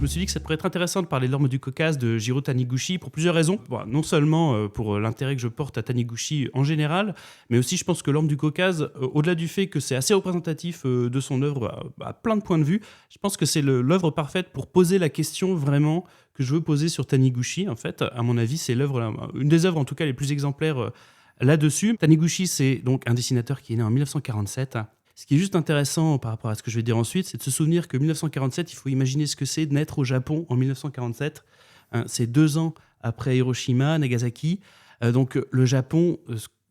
me suis dit que ça pourrait être intéressant de parler de l'orme du Caucase de Jiro Taniguchi pour plusieurs raisons. Bon, non seulement pour l'intérêt que je porte à Taniguchi en général, mais aussi je pense que l'orme du Caucase, au-delà du fait que c'est assez représentatif de son œuvre à plein de points de vue, je pense que c'est l'œuvre parfaite pour poser la question vraiment que je veux poser sur Taniguchi. En fait, à mon avis, c'est une des œuvres en tout cas les plus exemplaires là-dessus. Taniguchi, c'est donc un dessinateur qui est né en 1947. Ce qui est juste intéressant par rapport à ce que je vais dire ensuite, c'est de se souvenir que 1947, il faut imaginer ce que c'est de naître au Japon en 1947. C'est 2 ans après Hiroshima, Nagasaki. Donc le Japon,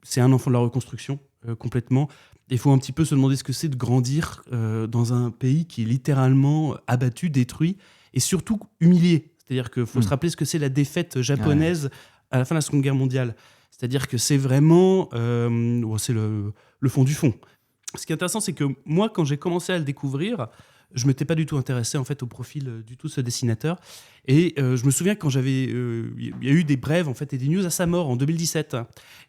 c'est un enfant de la reconstruction, complètement. Il faut un petit peu se demander ce que c'est de grandir dans un pays qui est littéralement abattu, détruit et surtout humilié. C'est-à-dire qu'il faut se rappeler ce que c'est la défaite japonaise à la fin de la Seconde Guerre mondiale. C'est-à-dire que c'est vraiment c'est le fond du fond. Ce qui est intéressant, c'est que moi, quand j'ai commencé à le découvrir, je ne m'étais pas du tout intéressé en fait, au profil du tout de ce dessinateur. Et je me souviens quand il y a eu des brèves en fait, et des news à sa mort en 2017.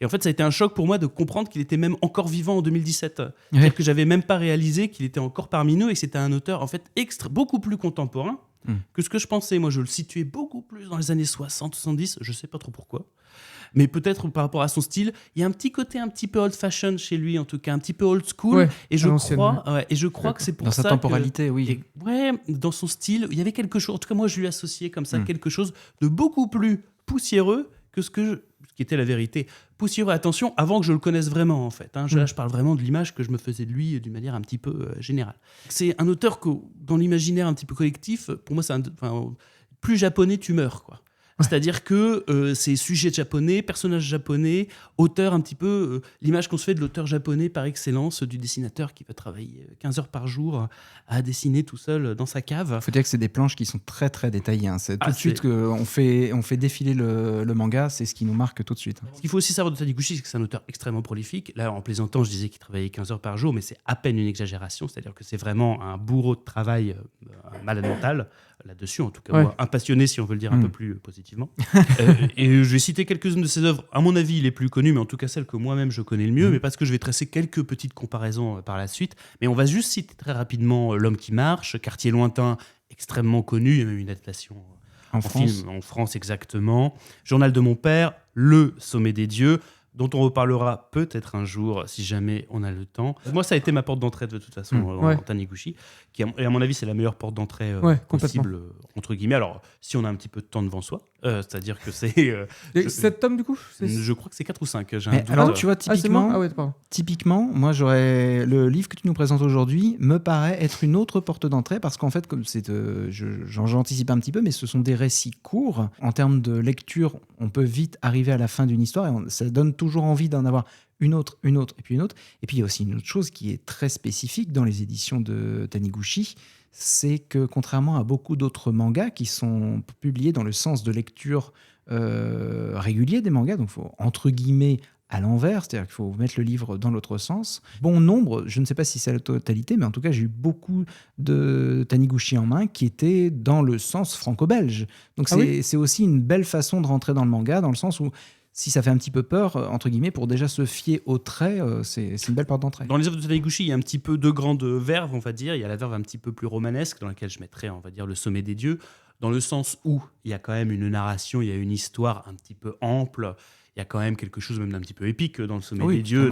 Et en fait, ça a été un choc pour moi de comprendre qu'il était même encore vivant en 2017. C'est-à-dire que je n'avais même pas réalisé qu'il était encore parmi nous et que c'était un auteur en fait, beaucoup plus contemporain que ce que je pensais. Moi, je le situais beaucoup plus dans les années 60, 70, je ne sais pas trop pourquoi. Mais peut-être par rapport à son style, il y a un petit côté un petit peu old-fashioned chez lui, en tout cas, un petit peu old school. Ouais, et je crois que c'est pour ça dans sa temporalité, oui. Dans son style, il y avait quelque chose, en tout cas moi je lui associais comme ça, quelque chose de beaucoup plus poussiéreux que ce qui était la vérité. Poussiéreux, attention, avant que je le connaisse vraiment en fait. Là, je parle vraiment de l'image que je me faisais de lui d'une manière un petit peu générale. C'est un auteur que, dans l'imaginaire un petit peu collectif, pour moi, plus japonais tu meurs, quoi. C'est-à-dire que c'est sujet japonais, personnage japonais, auteur un petit peu... l'image qu'on se fait de l'auteur japonais par excellence, du dessinateur qui va travailler 15 heures par jour à dessiner tout seul dans sa cave. Il faut dire que c'est des planches qui sont très très détaillées. C'est tout de suite qu'on fait défiler le manga, c'est ce qui nous marque tout de suite. Ce qu'il faut aussi savoir de Taniguchi, c'est que c'est un auteur extrêmement prolifique. Là, en plaisantant, je disais qu'il travaillait 15 heures par jour, mais c'est à peine une exagération. C'est-à-dire que c'est vraiment un bourreau de travail, un malade mental là-dessus, en tout cas, moi, un passionné, si on veut le dire un peu plus positivement. Et je vais citer quelques-unes de ses œuvres, à mon avis, les plus connues, mais en tout cas celles que moi-même je connais le mieux, mais parce que je vais tracer quelques petites comparaisons par la suite. Mais on va juste citer très rapidement L'homme qui marche, Quartier lointain, extrêmement connu, il y a même une adaptation en film en France, exactement. Journal de mon père, Le sommet des dieux, dont on reparlera peut-être un jour si jamais on a le temps. Moi, ça a été ma porte d'entrée de toute façon en Taniguchi, et à mon avis, c'est la meilleure porte d'entrée possible, entre guillemets. Alors, si on a un petit peu de temps devant soi, c'est-à-dire que c'est... 7 tomes, du coup je crois que c'est 4 ou 5. Alors, tu vois, typiquement, moi, le livre que tu nous présentes aujourd'hui me paraît être une autre porte d'entrée, parce qu'en fait, comme j'anticipe un petit peu, mais ce sont des récits courts. En termes de lecture, on peut vite arriver à la fin d'une histoire, et ça donne toujours envie d'en avoir une autre, et puis une autre. Et puis, il y a aussi une autre chose qui est très spécifique dans les éditions de Taniguchi, c'est que contrairement à beaucoup d'autres mangas qui sont publiés dans le sens de lecture régulier des mangas, donc il faut entre guillemets à l'envers, c'est-à-dire qu'il faut mettre le livre dans l'autre sens. Bon nombre, je ne sais pas si c'est la totalité, mais en tout cas j'ai eu beaucoup de Taniguchi en main qui étaient dans le sens franco-belge. Donc c'est aussi une belle façon de rentrer dans le manga, dans le sens où si ça fait un petit peu peur, entre guillemets, pour déjà se fier aux traits, c'est une belle porte d'entrée. Dans les œuvres de Taniguchi, il y a un petit peu deux grandes verves, on va dire. Il y a la verve un petit peu plus romanesque, dans laquelle je mettrais, on va dire, Le sommet des dieux, dans le sens où il y a quand même une narration, il y a une histoire un petit peu ample, il y a quand même quelque chose même d'un petit peu épique dans Le sommet des dieux. Et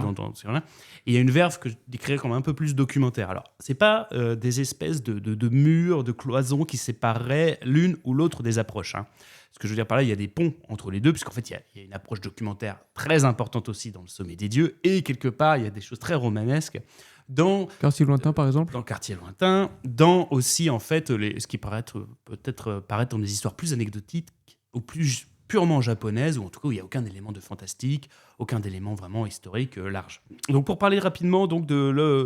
il y a une verve que je décrirais comme un peu plus documentaire. Alors, c'est pas des espèces de murs, de cloisons qui sépareraient l'une ou l'autre des approches, hein. Ce que je veux dire par là, il y a des ponts entre les deux, puisqu'en fait, il y a une approche documentaire très importante aussi dans Le sommet des dieux, et quelque part, il y a des choses très romanesques dans Quartier lointain, par exemple. Dans Quartier lointain, dans aussi, en fait, ce qui peut-être paraître dans des histoires plus anecdotiques ou plus purement japonaises, ou en tout cas où il n'y a aucun élément de fantastique, aucun élément vraiment historique large. Donc pour parler rapidement donc, de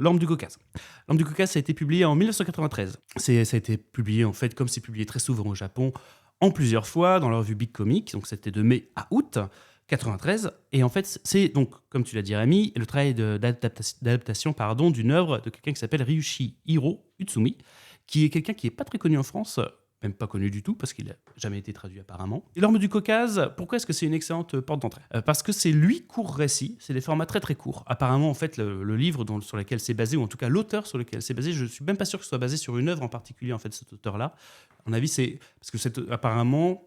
L'Orme du Caucase. L'Orme du Caucase, ça a été publié en 1993. Ça a été publié, en fait, comme c'est publié très souvent au Japon, en plusieurs fois dans la revue Big Comic, donc c'était de mai à août 93, et en fait c'est donc, comme tu l'as dit Rémi, le travail d'adaptation d'une œuvre de quelqu'un qui s'appelle Ryuichiro Utsumi, qui est quelqu'un qui n'est pas très connu en France, même pas connu du tout, parce qu'il n'a jamais été traduit apparemment. Et L'Orme du Caucase, pourquoi est-ce que c'est une excellente porte d'entrée ? Parce que c'est 8 courts récits, c'est des formats très très courts. Apparemment, en fait, le livre sur lequel c'est basé, ou en tout cas l'auteur sur lequel c'est basé, je ne suis même pas sûr que ce soit basé sur une œuvre en particulier, en fait, cet auteur-là. À mon avis, c'est parce que apparemment,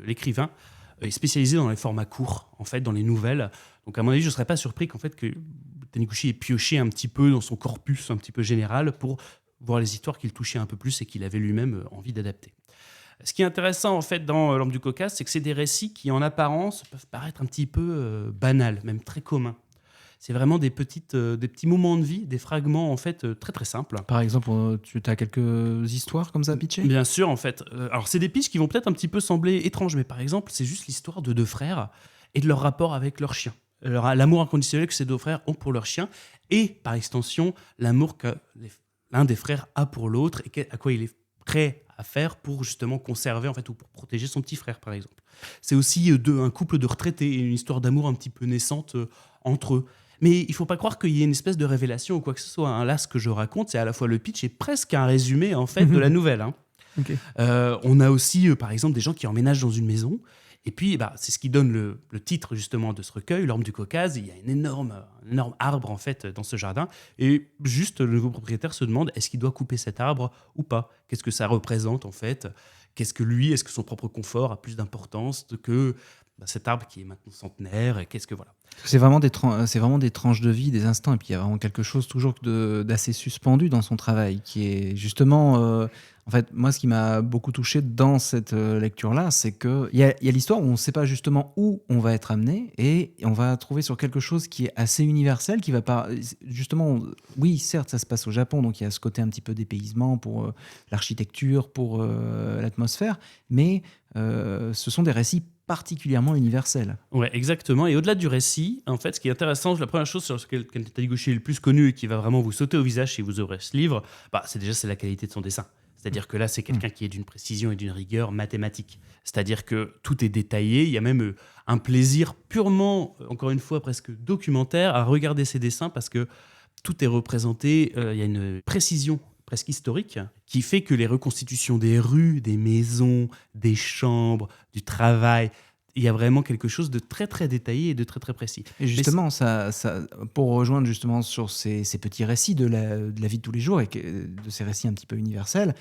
l'écrivain est spécialisé dans les formats courts, en fait, dans les nouvelles. Donc, à mon avis, je ne serais pas surpris qu'en fait, que Taniguchi ait pioché un petit peu dans son corpus un petit peu général pour voir les histoires qu'il touchait un peu plus et qu'il avait lui-même envie d'adapter. Ce qui est intéressant, en fait, dans L'Orme du Caucase, c'est que c'est des récits qui, en apparence, peuvent paraître un petit peu banals, même très communs. C'est vraiment des petits moments de vie, des fragments, en fait, très très simples. Par exemple, tu as quelques histoires comme ça à pitcher ? Bien sûr, en fait. Alors, c'est des pitchs qui vont peut-être un petit peu sembler étranges, mais par exemple, c'est juste l'histoire de 2 frères et de leur rapport avec leur chien. L'amour inconditionnel que ces 2 frères ont pour leur chien et, par extension, l'amour que l'un des frères a pour l'autre et à quoi il est prêt à faire pour justement conserver, en fait, ou pour protéger son petit frère, par exemple. C'est aussi un couple de retraités et une histoire d'amour un petit peu naissante entre eux. Mais il ne faut pas croire qu'il y ait une espèce de révélation ou quoi que ce soit. Là, ce que je raconte, c'est à la fois le pitch et presque un résumé, en fait, de la nouvelle. Okay. On a aussi, par exemple, des gens qui emménagent dans une maison. Et puis, c'est ce qui donne le titre, justement, de ce recueil, L'Orme du Caucase. Il y a un énorme arbre, en fait, dans ce jardin. Et juste, le nouveau propriétaire se demande, est-ce qu'il doit couper cet arbre ou pas ? Qu'est-ce que ça représente, en fait ? Est-ce que son propre confort a plus d'importance que cet arbre qui est maintenant centenaire ? Et qu'est-ce que, voilà. C'est vraiment des tranches de vie, des instants. Et puis, il y a vraiment quelque chose toujours d'assez suspendu dans son travail, qui est justement... en fait, moi, ce qui m'a beaucoup touché dans cette lecture-là, c'est qu'il y a l'histoire où on ne sait pas justement où on va être amené et on va trouver sur quelque chose qui est assez universel, qui va pas... Justement, oui, certes, ça se passe au Japon, donc il y a ce côté un petit peu dépaysement pour l'architecture, pour l'atmosphère, mais ce sont des récits particulièrement universel. Ouais, exactement. Et au-delà du récit, en fait, ce qui est intéressant, la première chose sur laquelle Taniguchi est le plus connu et qui va vraiment vous sauter au visage si vous ouvrez ce livre, c'est la qualité de son dessin. C'est-à-dire que là, c'est quelqu'un qui est d'une précision et d'une rigueur mathématique. C'est-à-dire que tout est détaillé. Il y a même un plaisir purement, encore une fois, presque documentaire à regarder ces dessins parce que tout est représenté. Il y a une précision presque historique qui fait que les reconstitutions des rues, des maisons, des chambres, du travail, il y a vraiment quelque chose de très très détaillé et de très très précis. Et justement, ça, pour rejoindre justement sur ces petits récits de la vie de tous les jours et de ces récits un petit peu universels,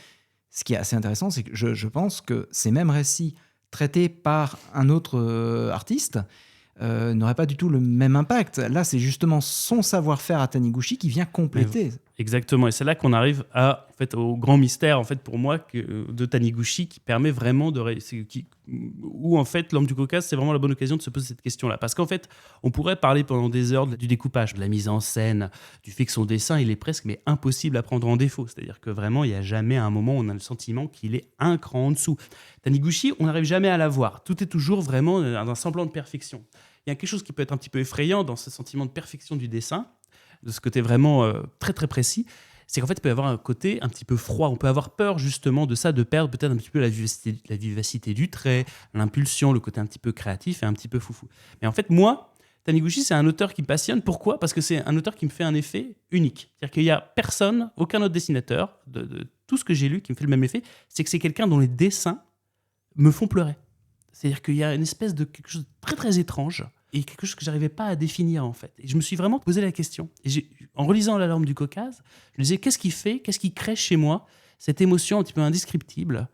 ce qui est assez intéressant, c'est que je pense que ces mêmes récits traités par un autre artiste n'auraient pas du tout le même impact. Là, c'est justement son savoir-faire à Taniguchi qui vient compléter. Exactement, et c'est là qu'on arrive au grand mystère, en fait, pour moi, de Taniguchi, qui permet vraiment où en fait L'Orme du Caucase, c'est vraiment la bonne occasion de se poser cette question-là. Parce qu'en fait, on pourrait parler pendant des heures du découpage, de la mise en scène, du fait que son dessin, il est presque impossible à prendre en défaut. C'est-à-dire que vraiment, il n'y a jamais un moment où on a le sentiment qu'il est un cran en dessous. Taniguchi, on n'arrive jamais à la voir. Tout est toujours vraiment un semblant de perfection. Il y a quelque chose qui peut être un petit peu effrayant dans ce sentiment de perfection du dessin, de ce côté vraiment très très précis, c'est qu'en fait il peut y avoir un côté un petit peu froid, on peut avoir peur justement de ça, de perdre peut-être un petit peu la vivacité du trait, l'impulsion, le côté un petit peu créatif et un petit peu foufou. Mais en fait moi, Taniguchi c'est un auteur qui me passionne, pourquoi ? Parce que c'est un auteur qui me fait un effet unique, c'est-à-dire qu'il n'y a personne, aucun autre dessinateur, de tout ce que j'ai lu qui me fait le même effet, c'est que c'est quelqu'un dont les dessins me font pleurer. C'est-à-dire qu'il y a une espèce de quelque chose de très très étrange et quelque chose que j'arrivais pas à définir en fait. Et je me suis vraiment posé la question. Et en relisant L'Orme du Caucase, je me disais qu'est-ce qui crée chez moi cette émotion un petit peu indescriptible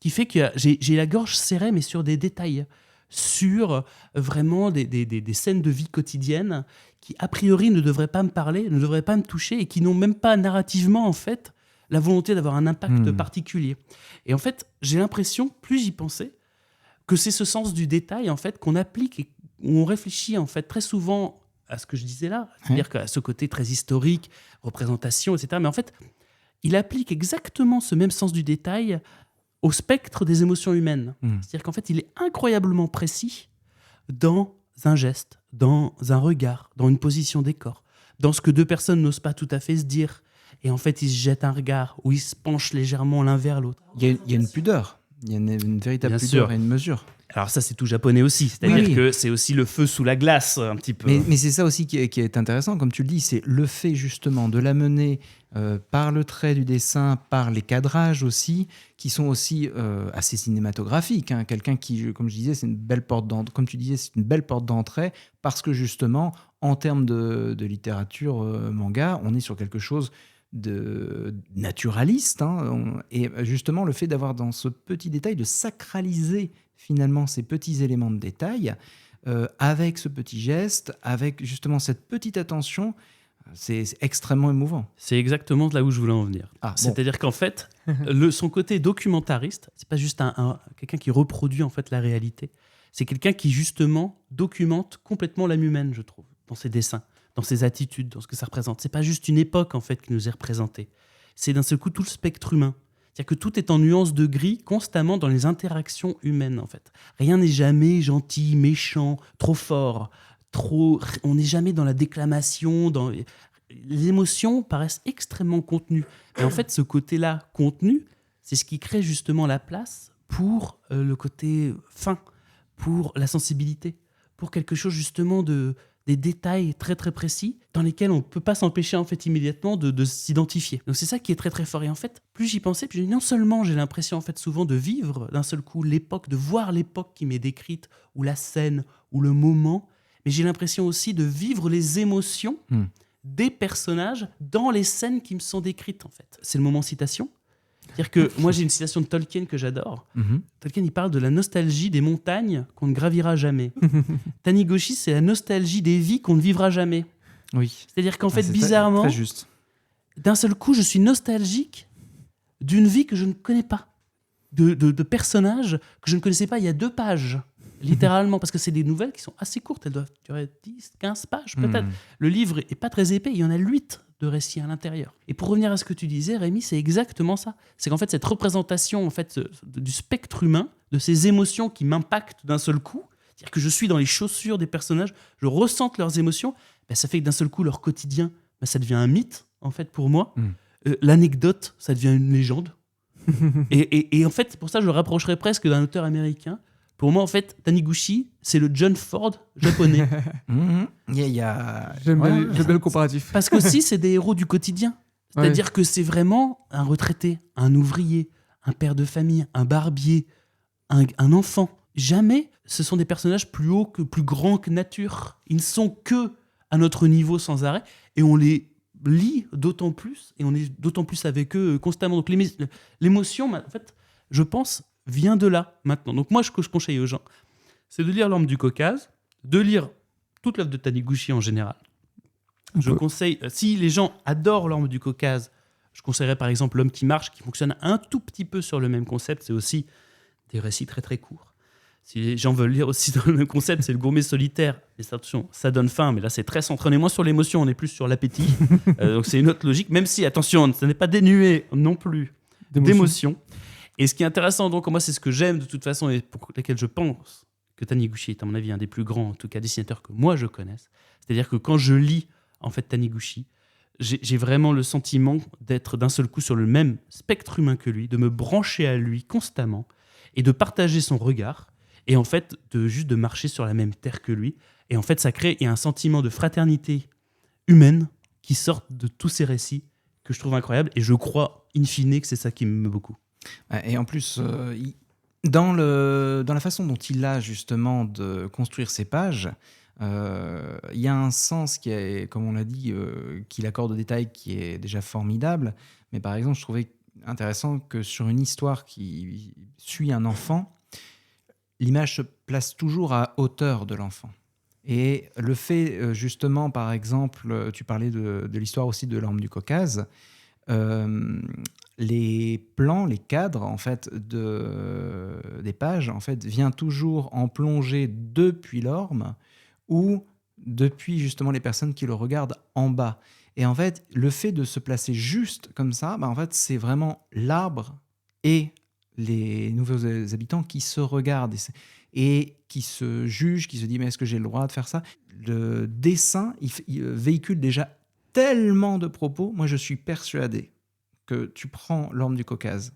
qui fait que j'ai la gorge serrée mais sur des détails, sur vraiment des scènes de vie quotidienne qui a priori ne devraient pas me parler, ne devraient pas me toucher et qui n'ont même pas narrativement en fait la volonté d'avoir un impact particulier. Et en fait, j'ai l'impression, plus j'y pensais, que c'est ce sens du détail en fait qu'on applique et où on réfléchit en fait très souvent à ce que je disais là, c'est-à-dire qu'à ce côté très historique, représentation, etc. Mais en fait, il applique exactement ce même sens du détail au spectre des émotions humaines. C'est-à-dire qu'en fait, il est incroyablement précis dans un geste, dans un regard, dans une position des corps, dans ce que deux personnes n'osent pas tout à fait se dire. Et en fait, ils se jettent un regard, ou ils se penchent légèrement l'un vers l'autre. Il y a une pudeur. Il y a une véritable pudeur et une mesure. Alors ça, c'est tout japonais aussi, c'est-à-dire que c'est aussi le feu sous la glace, un petit peu. Mais c'est ça aussi qui est intéressant, comme tu le dis, c'est le fait justement de l'amener par le trait du dessin, par les cadrages aussi, qui sont aussi assez cinématographiques. Hein. Quelqu'un qui, comme je disais, c'est une belle porte d'entrée, comme tu disais, c'est une belle porte d'entrée, parce que justement, en termes de littérature manga, on est sur quelque chose de naturaliste. Hein. Et justement, le fait d'avoir dans ce petit détail, de sacraliser finalement ces petits éléments de détail, avec ce petit geste, avec justement cette petite attention, c'est extrêmement émouvant. C'est exactement là où je voulais en venir. C'est-à-dire qu'en fait, son côté documentariste, c'est pas juste quelqu'un qui reproduit en fait la réalité. C'est quelqu'un qui justement documente complètement l'âme humaine, je trouve, dans ses dessins, dans ses attitudes, dans ce que ça représente. C'est pas juste une époque en fait qui nous est représentée. C'est d'un seul coup tout le spectre humain. C'est-à-dire que tout est en nuances de gris constamment dans les interactions humaines, en fait. Rien n'est jamais gentil, méchant, trop fort, on n'est jamais dans la déclamation, les émotions paraissent extrêmement contenues. Et en fait, ce côté-là, contenu, c'est ce qui crée justement la place pour le côté fin, pour la sensibilité, pour quelque chose justement des détails très très précis dans lesquels on ne peut pas s'empêcher en fait immédiatement de s'identifier. Donc c'est ça qui est très très fort. Et en fait, plus j'y pensais, plus non seulement j'ai l'impression en fait souvent de vivre d'un seul coup l'époque, de voir l'époque qui m'est décrite, ou la scène, ou le moment, mais j'ai l'impression aussi de vivre les émotions des personnages dans les scènes qui me sont décrites en fait. C'est le moment citation. C'est-à-dire que moi j'ai une citation de Tolkien que j'adore. Tolkien il parle de la nostalgie des montagnes qu'on ne gravira jamais. Taniguchi c'est la nostalgie des vies qu'on ne vivra jamais. Oui. C'est-à-dire qu'en fait bizarrement, très juste. D'un seul coup je suis nostalgique d'une vie que je ne connais pas, de personnages que je ne connaissais pas il y a 2 pages. Littéralement, parce que c'est des nouvelles qui sont assez courtes, elles doivent durer 10, 15 pages peut-être. Le livre est pas très épais, il y en a 8 de récits à l'intérieur. Et pour revenir à ce que tu disais, Rémi, c'est exactement ça. C'est qu'en fait, cette représentation en fait, du spectre humain, de ces émotions qui m'impactent d'un seul coup, c'est-à-dire que je suis dans les chaussures des personnages, je ressens leurs émotions, ça fait que d'un seul coup, leur quotidien, ça devient un mythe, en fait, pour moi. L'anecdote, ça devient une légende. et en fait, c'est pour ça que je le rapprocherais presque d'un auteur américain. Pour moi, en fait, Taniguchi, c'est le John Ford japonais. J'aime bien le comparatif. Parce qu'aussi, c'est des héros du quotidien. C'est-à-dire que c'est vraiment un retraité, un ouvrier, un père de famille, un barbier, un enfant. Jamais ce sont des personnages plus hauts, plus grands que nature. Ils ne sont que à notre niveau sans arrêt. Et on les lit d'autant plus, et on est d'autant plus avec eux constamment. Donc l'émotion, en fait, je pense, vient de là, maintenant. Donc moi, ce que je conseille aux gens, c'est de lire L'Orme du Caucase, de lire toute l'œuvre de Taniguchi en général. Je conseille, si les gens adorent L'Orme du Caucase, je conseillerais par exemple L'Homme qui marche, qui fonctionne un tout petit peu sur le même concept. C'est aussi des récits très très courts. Si les gens veulent lire aussi dans le même concept, c'est Le Gourmet solitaire. Et attention, ça donne faim, mais là c'est très centré. On est moins sur l'émotion, on est plus sur l'appétit. Donc c'est une autre logique, même si, attention, ça n'est pas dénué non plus d'émotion. Et ce qui est intéressant, donc, moi, c'est ce que j'aime de toute façon et pour lesquels je pense que Taniguchi est, à mon avis, un des plus grands, en tout cas, dessinateurs que moi je connaisse. C'est-à-dire que quand je lis, en fait, Taniguchi, j'ai vraiment le sentiment d'être d'un seul coup sur le même spectre humain que lui, de me brancher à lui constamment et de partager son regard et en fait, juste de marcher sur la même terre que lui. Et en fait, ça crée un sentiment de fraternité humaine qui sort de tous ces récits que je trouve incroyable et je crois, in fine, que c'est ça qui m'aime beaucoup. Et en plus, dans la façon dont il a justement de construire ses pages, il y a un sens qui est, comme on l'a dit, qu'il accorde aux détails qui est déjà formidable. Mais par exemple, je trouvais intéressant que sur une histoire qui suit un enfant, l'image se place toujours à hauteur de l'enfant. Et le fait, justement, par exemple, tu parlais de l'histoire aussi de L'Orme du Caucase, les plans, les cadres en fait des pages en fait vient toujours en plongée depuis l'orme ou depuis justement les personnes qui le regardent en bas. Et en fait, le fait de se placer juste comme ça, en fait, c'est vraiment l'arbre et les nouveaux habitants qui se regardent et qui se jugent, qui se disent mais est-ce que j'ai le droit de faire ça ? Le dessin, il véhicule déjà tellement de propos. Moi, je suis persuadé que tu prends L'Orme du Caucase,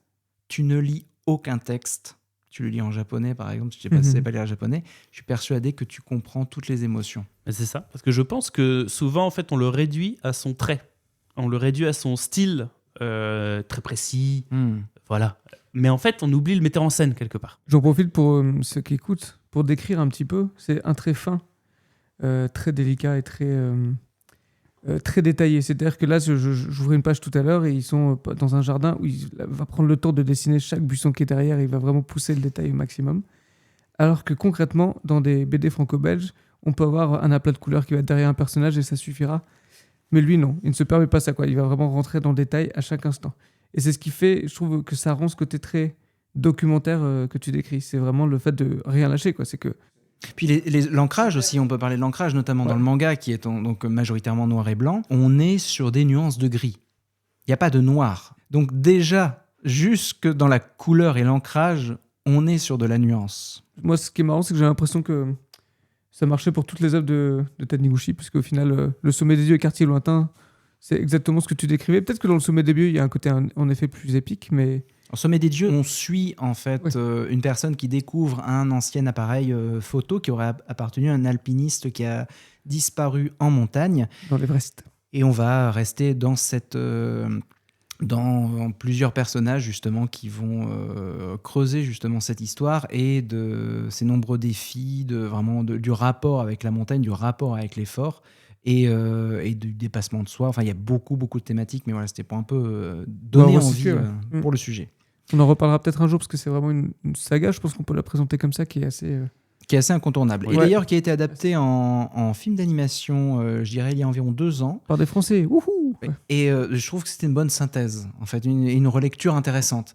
tu ne lis aucun texte, tu le lis en japonais, par exemple, si tu ne sais pas lire japonais, je suis persuadé que tu comprends toutes les émotions. C'est ça, parce que je pense que souvent, en fait, on le réduit à son trait. On le réduit à son style très précis. Voilà. Mais en fait, on oublie le metteur en scène quelque part. J'en profite pour ceux qui écoutent, pour décrire un petit peu. C'est un trait fin, très délicat et très détaillé. C'est-à-dire que là, j'ouvrais une page tout à l'heure et ils sont dans un jardin où il va prendre le temps de dessiner chaque buisson qui est derrière et il va vraiment pousser le détail au maximum. Alors que concrètement, dans des BD franco-belges, on peut avoir un aplat de couleurs qui va être derrière un personnage et ça suffira. Mais lui, non. Il ne se permet pas ça, quoi. Il va vraiment rentrer dans le détail à chaque instant. Et c'est ce qui fait, je trouve, que ça rend ce côté très documentaire que tu décris. C'est vraiment le fait de rien lâcher, quoi. C'est que... Puis l'ancrage aussi, on peut parler de l'ancrage, notamment dans le manga, qui est donc majoritairement noir et blanc. On est sur des nuances de gris. Il n'y a pas de noir. Donc déjà, jusque dans la couleur et l'ancrage, on est sur de la nuance. Moi, ce qui est marrant, c'est que j'ai l'impression que ça marchait pour toutes les œuvres de Taniguchi, puisqu'au final, Le Sommet des Dieux et Quartier Lointain, c'est exactement ce que tu décrivais. Peut-être que dans Le Sommet des Dieux, il y a un côté en effet plus épique, mais... Au Sommet des Dieux, on suit en fait une personne qui découvre un ancien appareil photo qui aurait appartenu à un alpiniste qui a disparu en montagne. Dans l'Everest. Et on va rester dans dans plusieurs personnages justement qui vont creuser justement cette histoire et de ces nombreux défis, du rapport avec la montagne, du rapport avec l'effort. Et du dépassement de soi. Enfin, il y a beaucoup de thématiques, mais voilà, c'était pour un peu donner envie pour le sujet. On en reparlera peut-être un jour, parce que c'est vraiment une saga, je pense qu'on peut la présenter comme ça, qui est assez incontournable. Et d'ailleurs, qui a été adapté en film d'animation, je dirais, il y a environ 2 ans. Par des Français, wouhou. Et je trouve que c'était une bonne synthèse, en fait, une relecture intéressante.